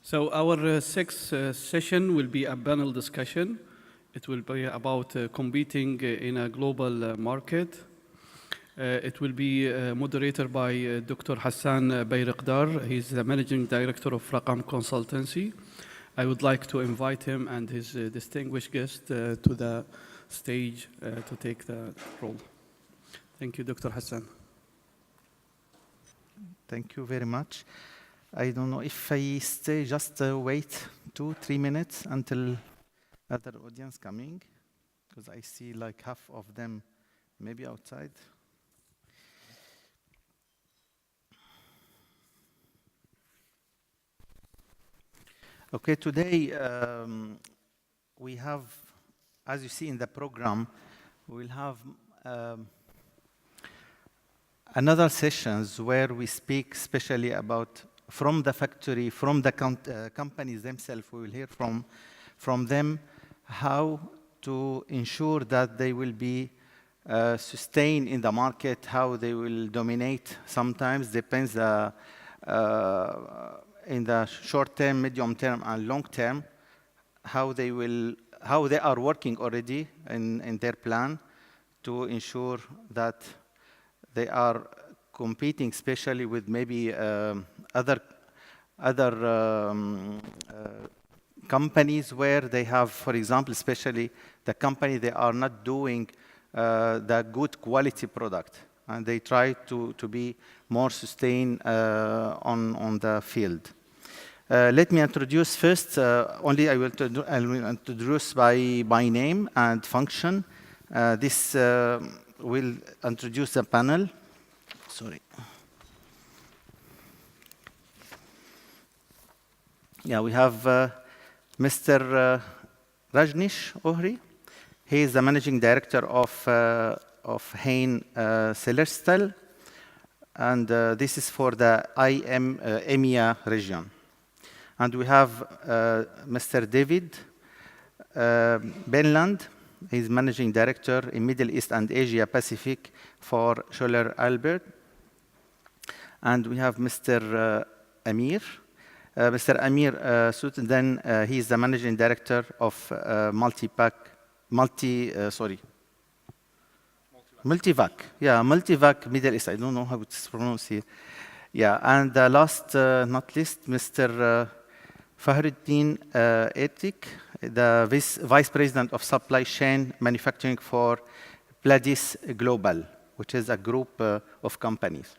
So our sixth session will be a panel discussion. It will be about competing in a global market. It will be moderated by Dr. Hassan Bayrakdar. He's the Managing Director of Raqam Consultancy. I would like to invite him and his distinguished guest to the stage to take the role. Thank you, Dr. Hassan. Thank you very much. I don't know if I stay, just wait 2-3 minutes until other audience coming, because I see like half of them maybe outside. Okay, today we have, as you see in the program, we'll have another sessions where we speak especially about from the factory, from the companies themselves. We will hear from them how to ensure that they will be sustained in the market, how they will dominate. Sometimes depends in the short term, medium term, and long term, how they are working already in their plan to ensure that they are competing, especially with maybe other companies where they have, for example, especially the company, they are not doing the good quality product, and they try to be more sustained on the field. Let me introduce first, I will introduce by name and function. This will introduce the panel. Sorry. Yeah, we have Mr. Rajnish Ohri. He is the Managing Director of Hain Celestial, and this is for the IMEA region. And we have Mr. David Benland. He's Managing Director in Middle East and Asia Pacific for Scholler Albert. And we have Mr. Amir. Mr. Amir Sotoudeh, he is the Managing Director of Multivac. Yeah, Multivac Middle East. I don't know how it's pronounced here. Yeah, and last not least, Mr. Fahrettin Ertik, the Vice President of Supply Chain Manufacturing for Pladis Global, which is a group of companies.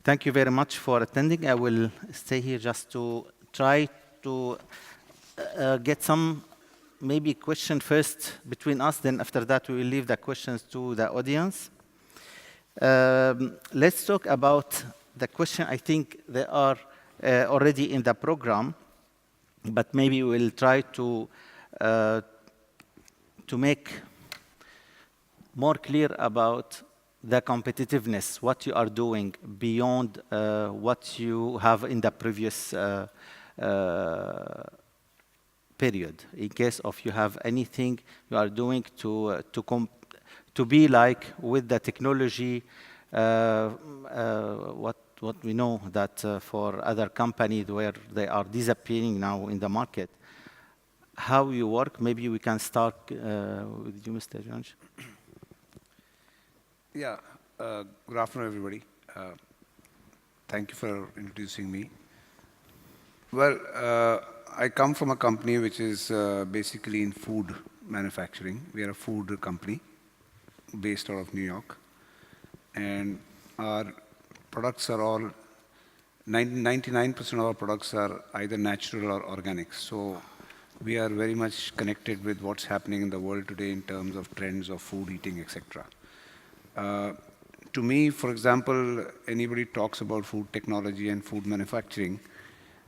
Thank you very much for attending. I will stay here just to try to get some maybe question first between us, then after that we will leave the questions to the audience. Let's talk about the question. I think they are already in the program, but maybe we'll try to make more clear about the competitiveness, what you are doing beyond what you have in the previous period. In case of you have anything you are doing to be like with the technology, what we know that for other companies where they are disappearing now in the market, how you work. Maybe we can start with you, Mr. Jones. Yeah, good afternoon, everybody. Thank you for introducing me. Well, I come from a company which is basically in food manufacturing. We are a food company based out of New York. And our products are all, 99% of our products are either natural or organic. So we are very much connected with what's happening in the world today in terms of trends of food eating, etc. To me, for example, anybody talks about food technology and food manufacturing,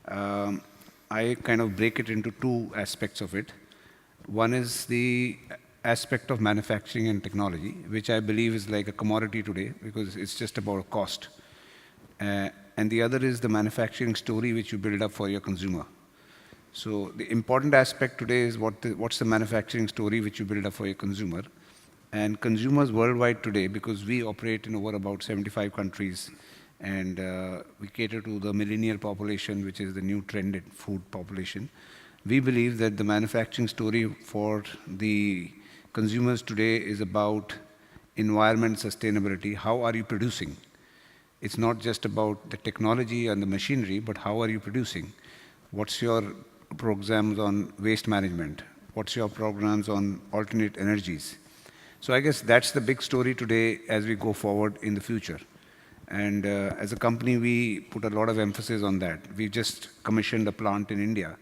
I kind of break it into two aspects of it. One is the aspect of manufacturing and technology, which I believe is like a commodity today because it's just about cost. And the other is the manufacturing story which you build up for your consumer. So the important aspect today is what's the manufacturing story which you build up for your consumer. And consumers worldwide today, because we operate in over about 75 countries And we cater to the millennial population, which is the new trended food population. We believe that the manufacturing story for the consumers today is about environment sustainability. How are you producing? It's not just about the technology and the machinery, but how are you producing? What's your programs on waste management? What's your programs on alternate energies? So I guess that's the big story today as we go forward in the future. And as a company, we put a lot of emphasis on that. We just commissioned a plant in India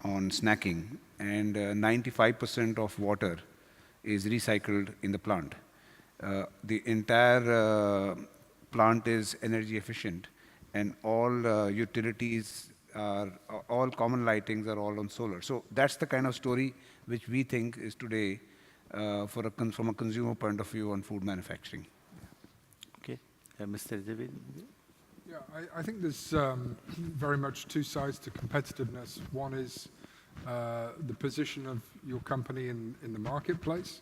on snacking, and 95% of water is recycled in the plant. The entire plant is energy efficient, and all utilities are, all common lightings are all on solar. So that's the kind of story which we think is today from a consumer point of view on food manufacturing. Okay, Mr. David. Yeah, I think there's very much two sides to competitiveness. One is the position of your company in the marketplace,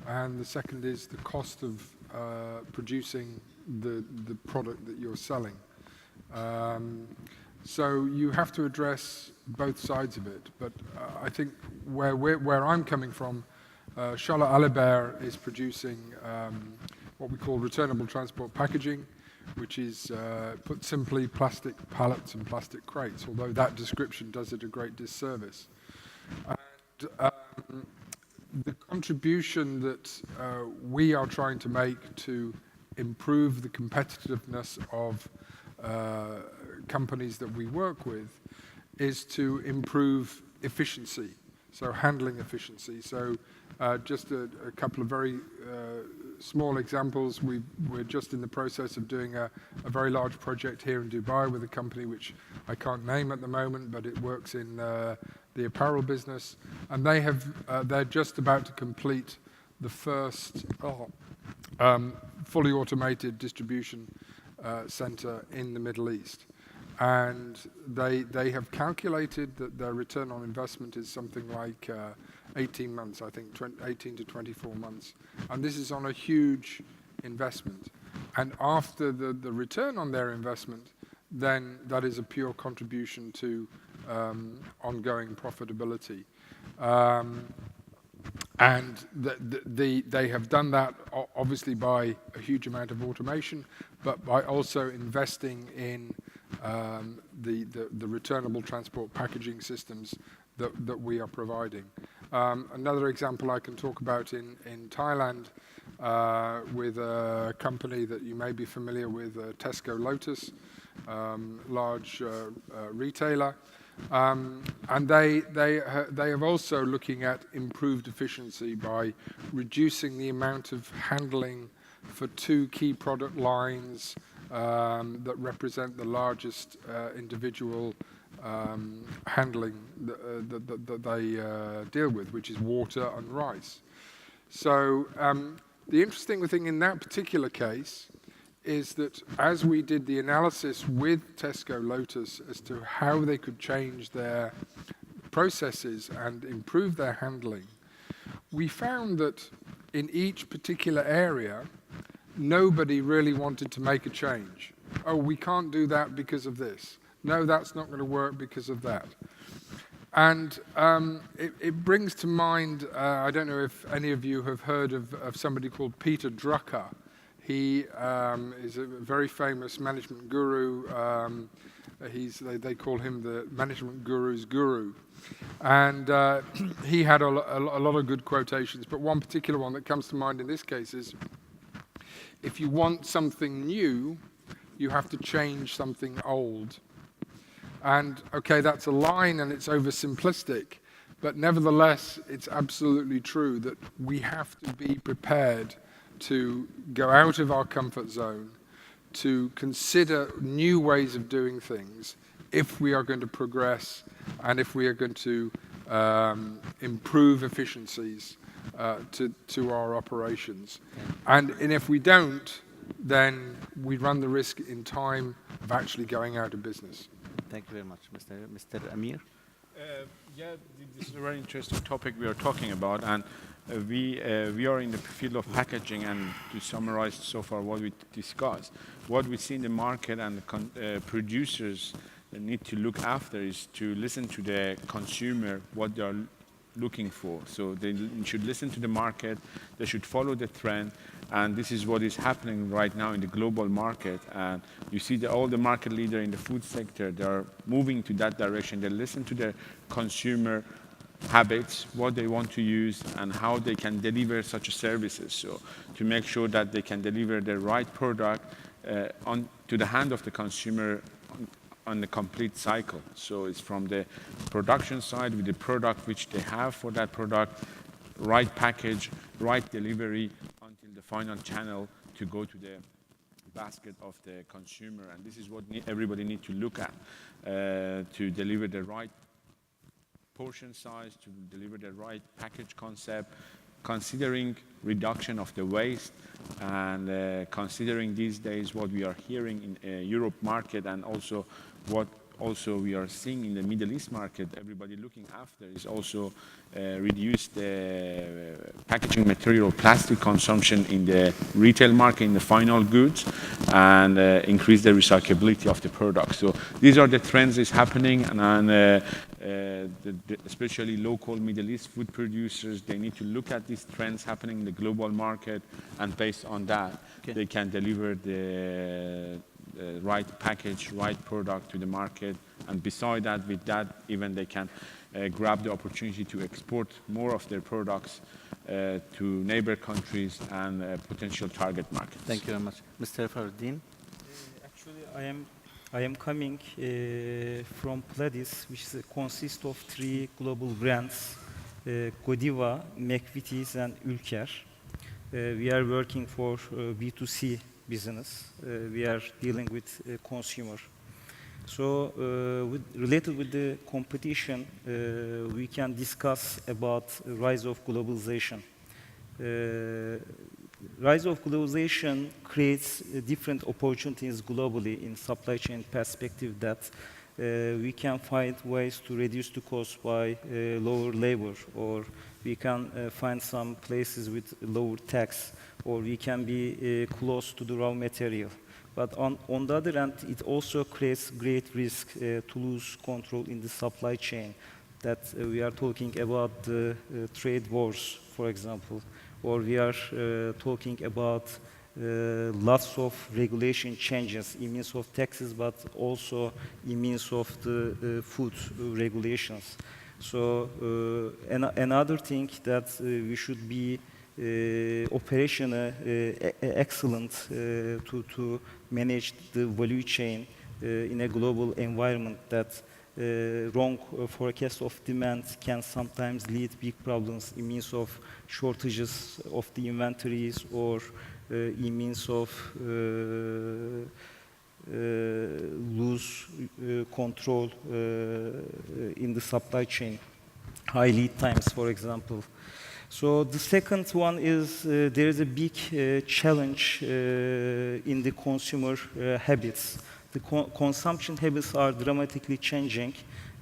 and the second is the cost of producing the product that you're selling. So you have to address both sides of it, but I think where I'm coming from, Charlotte Alibert is producing what we call returnable transport packaging, which is, put simply, plastic pallets and plastic crates, although that description does it a great disservice. And the contribution that we are trying to make to improve the competitiveness of companies that we work with is to improve efficiency, so handling efficiency. So just a couple of very small examples. We're just in the process of doing a very large project here in Dubai with a company which I can't name at the moment, but it works in the apparel business, and they're just about to complete the first fully automated distribution center in the Middle East. And they have calculated that their return on investment is something like 18 months, I think, 18 to 24 months. And this is on a huge investment. And after the return on their investment, then that is a pure contribution to ongoing profitability. And they have done that obviously by a huge amount of automation, but by also investing in the returnable transport packaging systems that we are providing. Another example I can talk about in Thailand with a company that you may be familiar with, Tesco Lotus, large retailer. And they are also looking at improved efficiency by reducing the amount of handling for two key product lines that represent the largest individual handling that they deal with, which is water and rice. So the interesting thing in that particular case is that as we did the analysis with Tesco Lotus as to how they could change their processes and improve their handling, we found that in each particular area, nobody really wanted to make a change. Oh, we can't do that because of this. No, that's not going to work because of that. And it brings to mind, I don't know if any of you have heard of somebody called Peter Drucker. He is a very famous management guru. They call him the management guru's guru. And he had a lot of good quotations, but one particular one that comes to mind in this case is, if you want something new, you have to change something old. And okay, that's a line and it's oversimplistic, but nevertheless, it's absolutely true that we have to be prepared to go out of our comfort zone, to consider new ways of doing things if we are going to progress and if we are going to improve efficiencies to our operations. And if we don't, then we run the risk in time of actually going out of business. Thank you very much, Mr. Amir. Yeah, this is a very interesting topic we are talking about, and we are in the field of packaging. And to summarize so far what we discussed, what we see in the market and the producers need to look after is to listen to the consumer, what they are looking for. So they should listen to the market, they should follow the trend, and this is what is happening right now in the global market. And you see all the market leaders in the food sector, they are moving to that direction. They listen to the consumer habits, what they want to use, and how they can deliver such services. So to make sure that they can deliver the right product to the hand of the consumer on the complete cycle. So it's from the production side with the product which they have for that product, right package, right delivery until the final channel to go to the basket of the consumer. And this is what everybody needs to look at to deliver the right portion size, to deliver the right package concept, considering reduction of the waste, and considering these days what we are hearing in Europe market, and also what also we are seeing in the Middle East market. Everybody looking after is also reduce the packaging material, plastic consumption in the retail market, in the final goods, and increase the recyclability of the product. So these are the trends is happening, and especially local Middle East food producers, they need to look at these trends happening in the global market, and based on that, they can deliver the right package, right product to the market. And beside that, with that, even they can grab the opportunity to export more of their products to neighbor countries and potential target markets. Thank you very much. Mr. Fahrettin? Actually, I am coming from Pladis, which consists of 3 global brands, Godiva, McVitie's, and Ülker. We are working for B2C business. We are dealing with consumer. So, related with the competition, we can discuss about rise of globalization. Rise of globalization creates different opportunities globally in supply chain perspective, that we can find ways to reduce the cost by lower labor, or we can find some places with lower tax, or we can be close to the raw material. But on the other hand, it also creates great risk to lose control in the supply chain, that we are talking about the trade wars, for example, or we are talking about lots of regulation changes in means of taxes, but also in means of the food regulations. So another thing that we should be operational excellent to manage the value chain in a global environment, that wrong forecast of demand can sometimes lead big problems in means of shortages of the inventories, or in means of lose control in the supply chain, high lead times, for example. So the second one is there is a big challenge in the consumer habits. The consumption habits are dramatically changing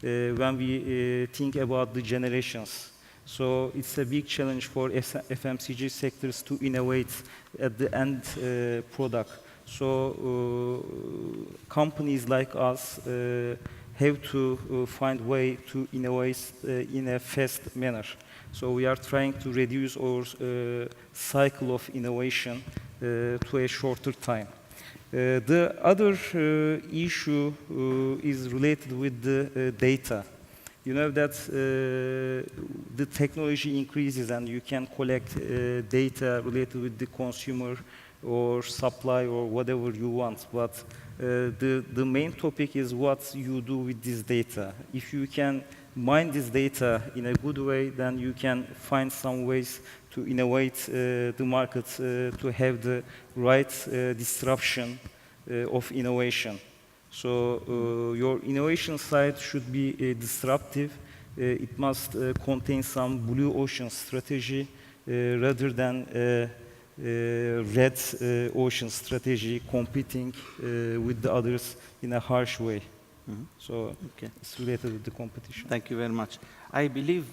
when we think about the generations. So it's a big challenge for FMCG sectors to innovate at the end product. So companies like us have to find way to innovate in a fast manner. So we are trying to reduce our cycle of innovation to a shorter time. The other issue is related with the data. You know that the technology increases and you can collect data related with the consumer or supply or whatever you want, but the main topic is what you do with this data. If you can mine this data in a good way, then you can find some ways to innovate the market to have the right disruption of innovation. So your innovation side should be disruptive. It must contain some blue ocean strategy rather than red ocean strategy competing with the others in a harsh way. So Okay. it's related with the competition. Thank you very much. I believe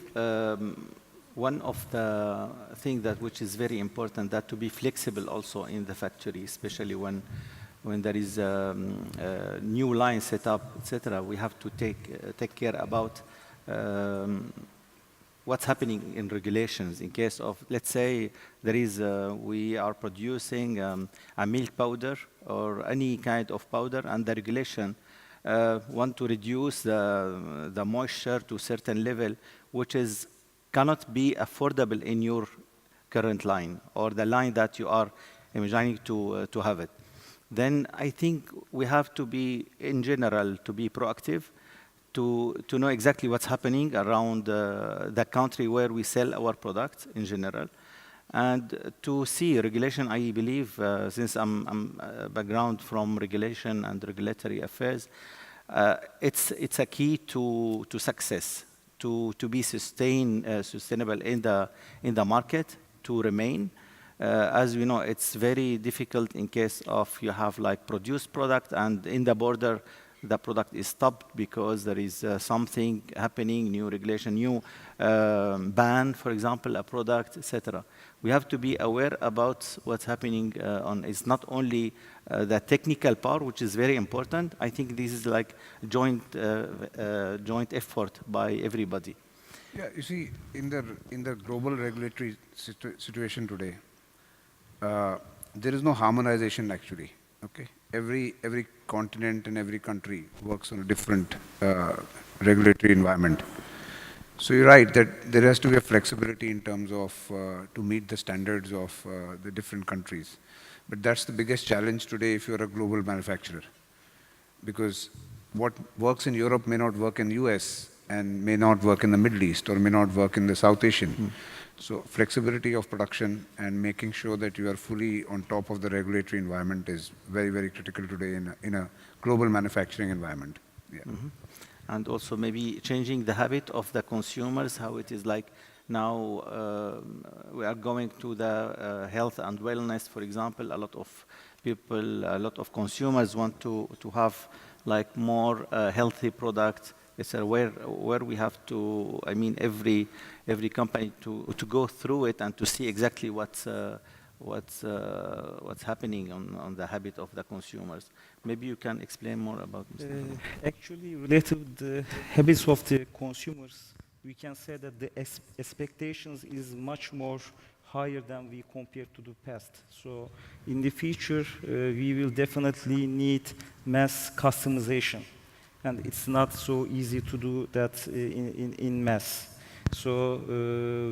one of the things that which is very important that to be flexible also in the factory, especially when there is a new line set up, etc. We have to take care about what's happening in regulations in case of, let's say, we are producing a milk powder or any kind of powder, and the regulation want to reduce the moisture to a certain level, which cannot be affordable in your current line or the line that you are imagining to have it. Then I think we have to be, in general, to be proactive, to know exactly what's happening around the country where we sell our products in general, and to see regulation. I believe, since I'm background from regulation and regulatory affairs, it's a key to success, to be sustainable in the market, to remain. As we know, it's very difficult in case of you have like produced product and in the border the product is stopped because there is something happening, new regulation, new ban, for example, a product, etc. We have to be aware about what's happening it's not only the technical part, which is very important. I think this is like joint effort by everybody. Yeah, you see, in the global regulatory situation today, there is no harmonization actually. Okay, every continent and every country works on a different regulatory environment. So you're right that there has to be a flexibility in terms of to meet the standards of the different countries. But that's the biggest challenge today if you're a global manufacturer, because what works in Europe may not work in US and may not work in the Middle East or may not work in the South Asian. So flexibility of production and making sure that you are fully on top of the regulatory environment is very, very critical today in a global manufacturing environment. Yeah. And also maybe changing the habit of the consumers, how it is like now we are going to the health and wellness, for example. A lot of people, a lot of consumers want to have like more healthy products. It's where we have to, I mean, every company to go through it and to see exactly what's happening on the habit of the consumers. Maybe you can explain more about this. Actually, related to the habits of the consumers, we can say that the expectations is much more higher than we compare to the past. So in the future, we will definitely need mass customization. And it's not so easy to do that in mass. So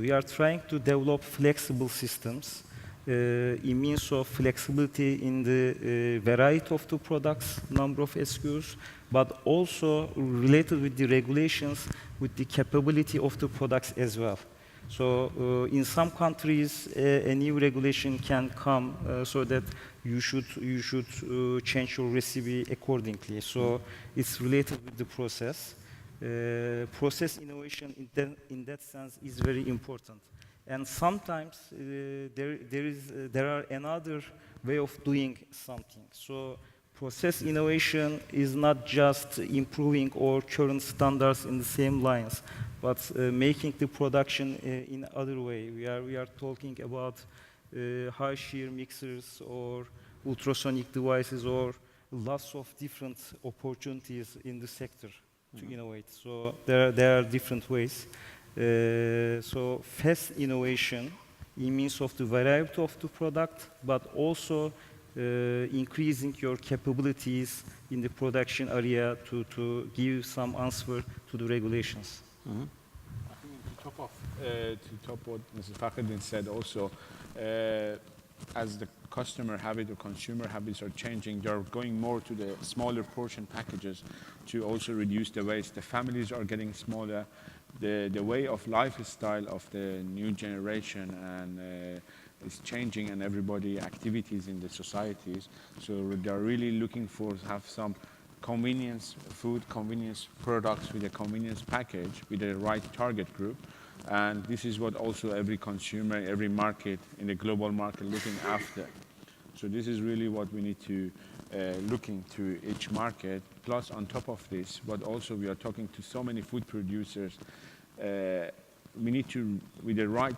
we are trying to develop flexible systems. It means of flexibility in the variety of the products, number of SKUs, but also related with the regulations, with the capability of the products as well. So in some countries, a new regulation can come so that you should change your recipe accordingly. So it's related with the process. Process innovation in that sense is very important. And sometimes there are another way of doing something. So process innovation is not just improving our current standards in the same lines, but making the production in other way. We are talking about high shear mixers or ultrasonic devices or lots of different opportunities in the sector to innovate. So there are different ways. So fast innovation, it means of the variety of the product, but also increasing your capabilities in the production area to give some answer to the regulations. I think to top what Mr. Fahrettin said also, as the customer habit or consumer habits are changing, they're going more to the smaller portion packages to also reduce the waste. The families are getting smaller. The way of lifestyle of the new generation and is changing, and everybody activities in the societies. So they're really looking for have some convenience food, convenience products with a convenience package with the right target group. And this is what also every consumer, every market in the global market looking after. So this is really what we need to looking to each market. Plus, on top of this, but also we are talking to so many food producers, we need to, with the right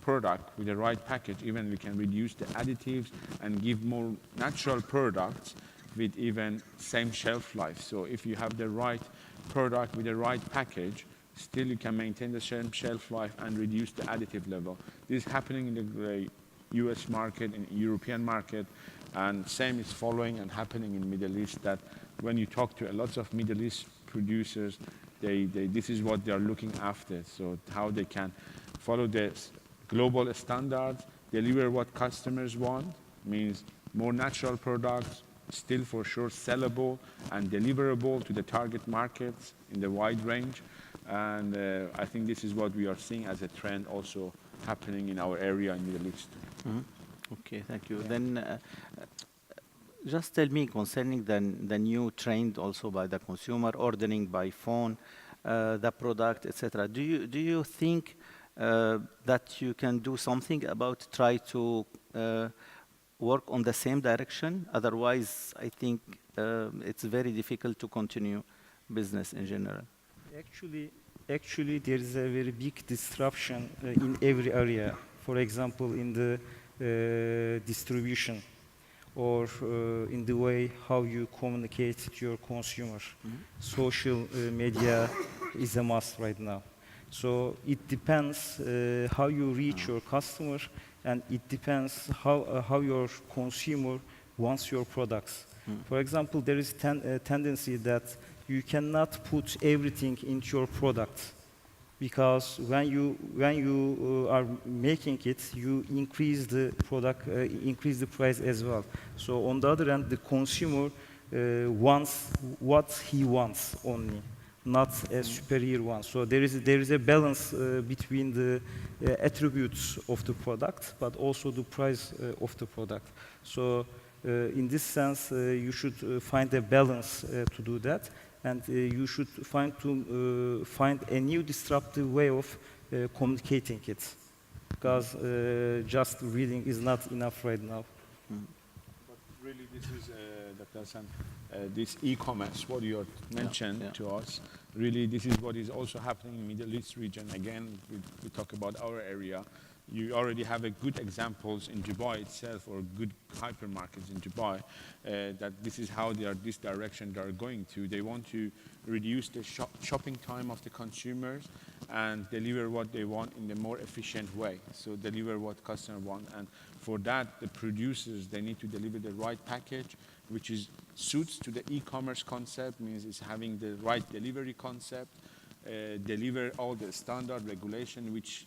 product, with the right package, even we can reduce the additives and give more natural products with even same shelf life. So if you have the right product with the right package, still you can maintain the same shelf life and reduce the additive level. This is happening in the US market, in European market, and same is following and happening in Middle East, that when you talk to a lot of Middle East producers, this is what they are looking after. So how they can follow the global standards, deliver what customers want, means more natural products, still for sure sellable and deliverable to the target markets in the wide range. And I think this is what we are seeing as a trend also happening in our area in Middle East. Okay, thank you. Then just tell me concerning the new trend also by the consumer, ordering by phone, the product, etc. Do you think that you can do something about try to work on the same direction? Otherwise, I think it's very difficult to continue business in general. Actually, there is a very big disruption in every area. For example, in the distribution, or in the way how you communicate to your consumer. Social media is a must right now. So it depends how you reach your customer, and it depends how your consumer wants your products. For example, there is a tendency that you cannot put everything into your product, because when you are making it, you increase the product, increase the price as well. So on the other hand, the consumer wants what he wants only, not a superior one. So there is a balance between the attributes of the product, but also the price of the product. So in this sense, you should find a balance to do that. And you should find a new disruptive way of communicating it, because just reading is not enough right now. But really, this is Dr. Hassan, this e-commerce, what you mentioned to us. Really, this is what is also happening in the Middle East region. Again, we talk about our area. You already have a good examples in Dubai itself, or good hypermarkets in Dubai, that this is how this direction they are going to. They want to reduce the shopping time of the consumers and deliver what they want in a more efficient way. So deliver what customers want. And for that, the producers, they need to deliver the right package, which suits to the e-commerce concept, means it's having the right delivery concept, deliver all the standard regulation which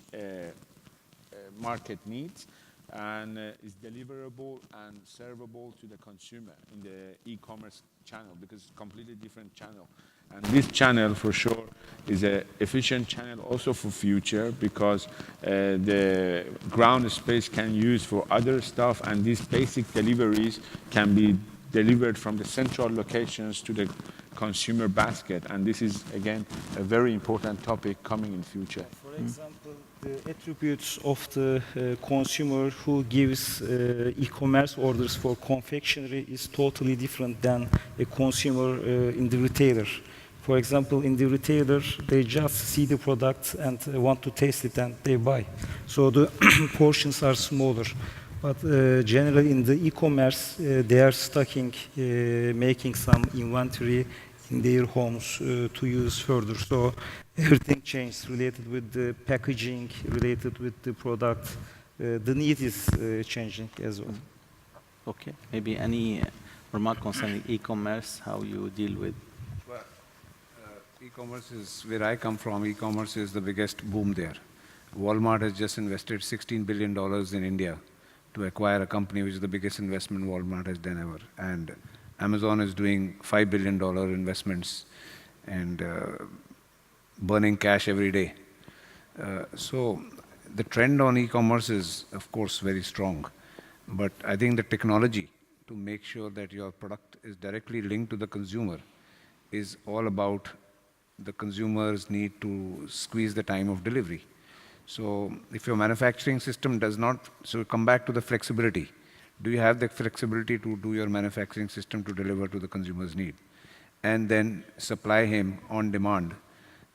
market needs, and is deliverable and servable to the consumer in the e-commerce channel, because it's a completely different channel. And this channel, for sure, is an efficient channel also for future, because the ground space can use for other stuff, and these basic deliveries can be delivered from the central locations to the consumer basket. And this is, again, a very important topic coming in future. For example, the attributes of the consumer who gives e-commerce orders for confectionery is totally different than a consumer in the retailer. For example, in the retailer, they just see the product and want to taste it, and they buy. So the portions are smaller. But generally in the e-commerce, they are stocking, making some inventory in their homes to use further. So everything changed related with the packaging, related with the product. The need is changing as well. Okay, maybe any remark concerning e-commerce, how you deal with? Well, e-commerce is, where I come from, e-commerce is the biggest boom there. Walmart has just invested $16 billion in India to acquire a company which is the biggest investment Walmart has done ever. And Amazon is doing $5 billion investments and burning cash every day. So the trend on e-commerce is, of course, very strong. But I think the technology to make sure that your product is directly linked to the consumer is all about the consumer's need to squeeze the time of delivery. So if your manufacturing system does not, so come back to the flexibility, Do you have the flexibility to do your manufacturing system to deliver to the consumer's need? And then supply him on demand,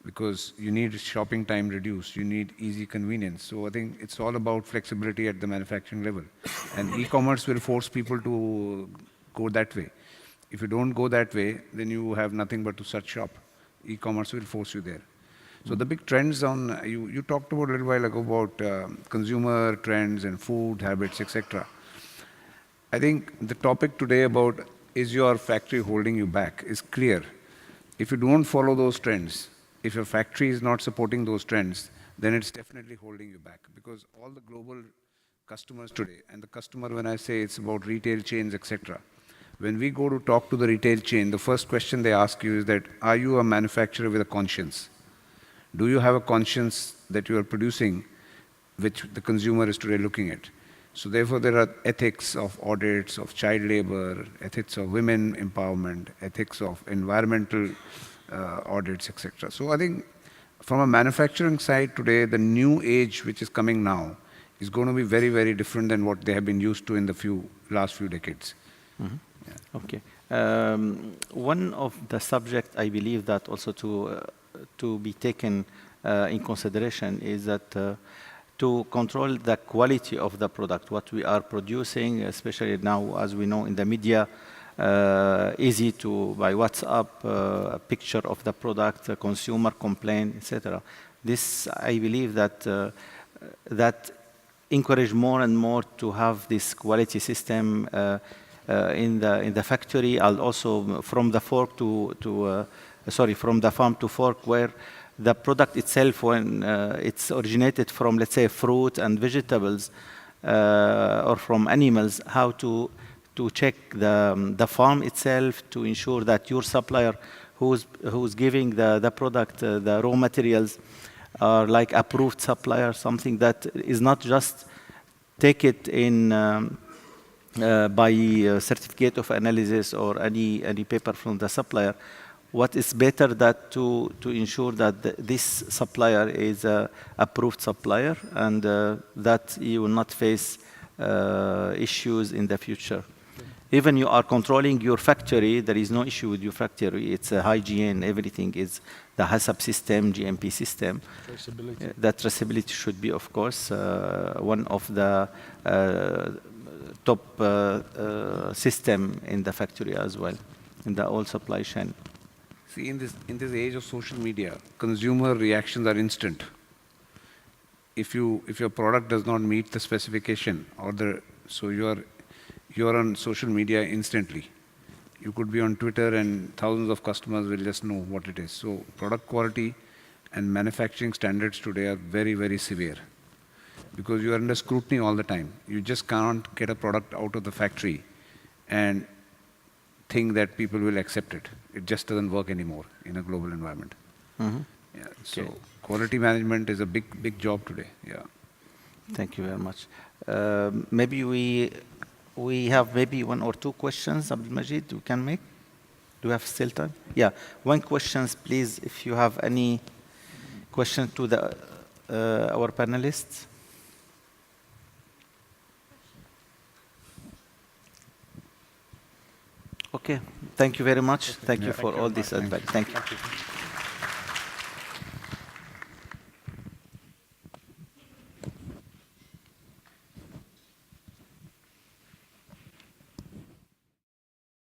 because you need shopping time reduced, you need easy convenience. So I think it's all about flexibility at the manufacturing level. And e-commerce will force people to go that way. If you don't go that way, then you have nothing but to search shop. E-commerce will force you there. So the big trends on, you talked about a little while ago about consumer trends and food habits, etc. I think the topic today about is your factory holding you back is clear. If you don't follow those trends, if your factory is not supporting those trends, then it's definitely holding you back, because all the global customers today, and the customer, when I say it's about retail chains, etc., when we go to talk to the retail chain, the first question they ask you is that, are you a manufacturer with a conscience? Do you have a conscience that you are producing, which the consumer is today looking at? So therefore, there are ethics of audits, of child labor, ethics of women empowerment, ethics of environmental audits, etc. So I think from a manufacturing side today, the new age which is coming now is going to be very, very different than what they have been used to in the last few decades. Mm-hmm. Yeah. Okay. One of the subject I believe that also to be taken in consideration is that to control the quality of the product, what we are producing, especially now, as we know in the media, easy to, by WhatsApp, a picture of the product, a consumer complaint, etc. This, I believe that that encourage more and more to have this quality system in the factory, and also from the fork from the farm to fork, where the product itself, when it's originated from, let's say, fruit and vegetables or from animals, how to check the farm itself to ensure that your supplier who's giving the product, the raw materials, are like approved supplier, something that is not just take it in by certificate of analysis or any paper from the supplier. What is better that to ensure that this supplier is a approved supplier, and that you will not face issues in the future. Even you are controlling your factory, there is no issue with your factory. It's a hygiene, everything is the HACCP system, GMP system. Traceability. That traceability should be, of course, one of the top system in the factory as well, in the whole supply chain. See, in this age of social media, consumer reactions are instant. If your product does not meet the specification, so you're on social media instantly. You could be on Twitter and thousands of customers will just know what it is. So product quality and manufacturing standards today are very, very severe, because you are under scrutiny all the time. You just can't get a product out of the factory and think that people will accept it. It just doesn't work anymore in a global environment. Mm-hmm. Yeah. Okay. So quality management is a big job today. Yeah. Thank you very much. Maybe we have maybe one or two questions, Abdul Majid, we can make. Do we have still time? Yeah, one questions, please, if you have any question to our panelists. Okay, thank you very much. Thank you for all this advice. Thank you.